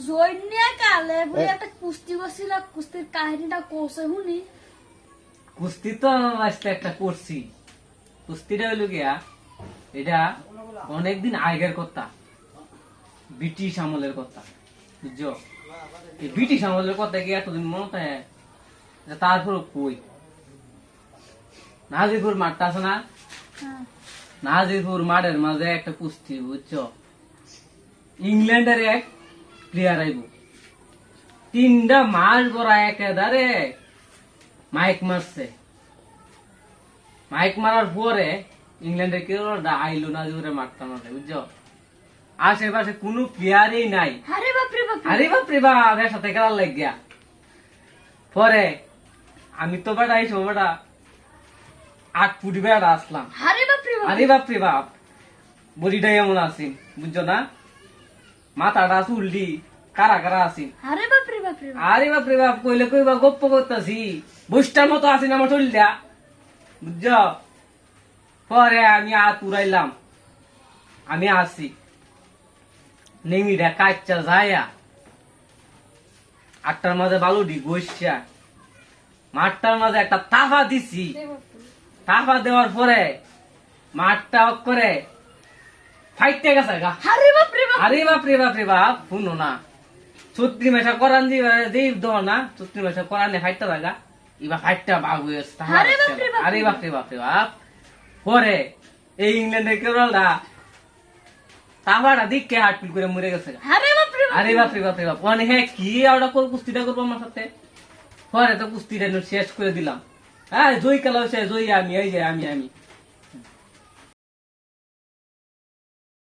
জয়নিয়া কালে বলে একটা কুস্তি করছিল, কুস্তির কাহিনীটা কোসে শুনি। কুস্তি তো আজকে একটা করছি। কুস্তিটা হইল গিয়া, এটা অনেকদিন আগের কথা, ব্রিটিশ আমলের কথা, বুঝছো? এই ব্রিটিশ আমলের কথা কি এতদিন মনে থাকে? তারপর কই নাজিরপুর মাঠটা আছে না, হ্যাঁ। নাজিরপুর মাঠের মাঝে একটা কুস্তি, বুঝছো? ইংল্যান্ডের এক প্লেয়ার আইব, 3টা মাস গড়া একেবারে মাইক মারছে। মাইক মারার পরে ইংল্যান্ডের কেউ আইলো নাজিরপুরের মাঠটা মাঠে, বুঝছো? আশেপাশে কোনো প্লেয়ারই নাই। আরে বাপরে বাপ, আরে বাপরে বাপ, এর সাথে খেলার লাগ গিয়া। পরে আমি তো বেটা আইসো বেটা 8 ফুট বেড়া আসলাম। আরে বাপরে বাপ, আরে বাপরে বাপ, বডিটা এমন আছি, বুঝছো না? মাথাটা চুলটি কারা কারা আছি। আরে বাপরে বাপরে বাপ। আরে বাপরে বাপ কইলে কইবা গপ্প করতেছি, বৈশটার মতো আছি না আমার চলিয়া, বুঝছো? পরে আমি উড়াইলাম, আমি আসি নেমিটা কাচ্চা যায়া 8টার মাঝে বালুডি বসা মাঠটার মাঝে একটা তাফা দিছি। তাফা দেওয়ার পরে মাঠটা অফ করে ফাইটতে গেছে গা। আরে বাপরে বাপ, আরে বাপরে বাপরে বাপ, শুনো না, 36 মেশা করান দিই দো না, 36 মেশা করানে ফাইটটা লাগা, এবার ফাইটটা বাঘ হয়েছে। আরে বাপরে বাপ, আরে বাপরে বাপরে বাপ। পরে এই ইংল্যান্ডের কেরলটা তাবাটা দিকে হাটপিল করে মরে গেছে। আরে বাপরে বাপ, আরে বাপরে বাপরে বাপ, মানে হ্যাঁ কি ওটা কুস্তিটা করবো আমার সাথে? পরে তো কুস্তিটা শেষ করে দিলাম। হ্যাঁ জয়ী খেলা হয়েছে, জয়ী আমি, এই যে আমি।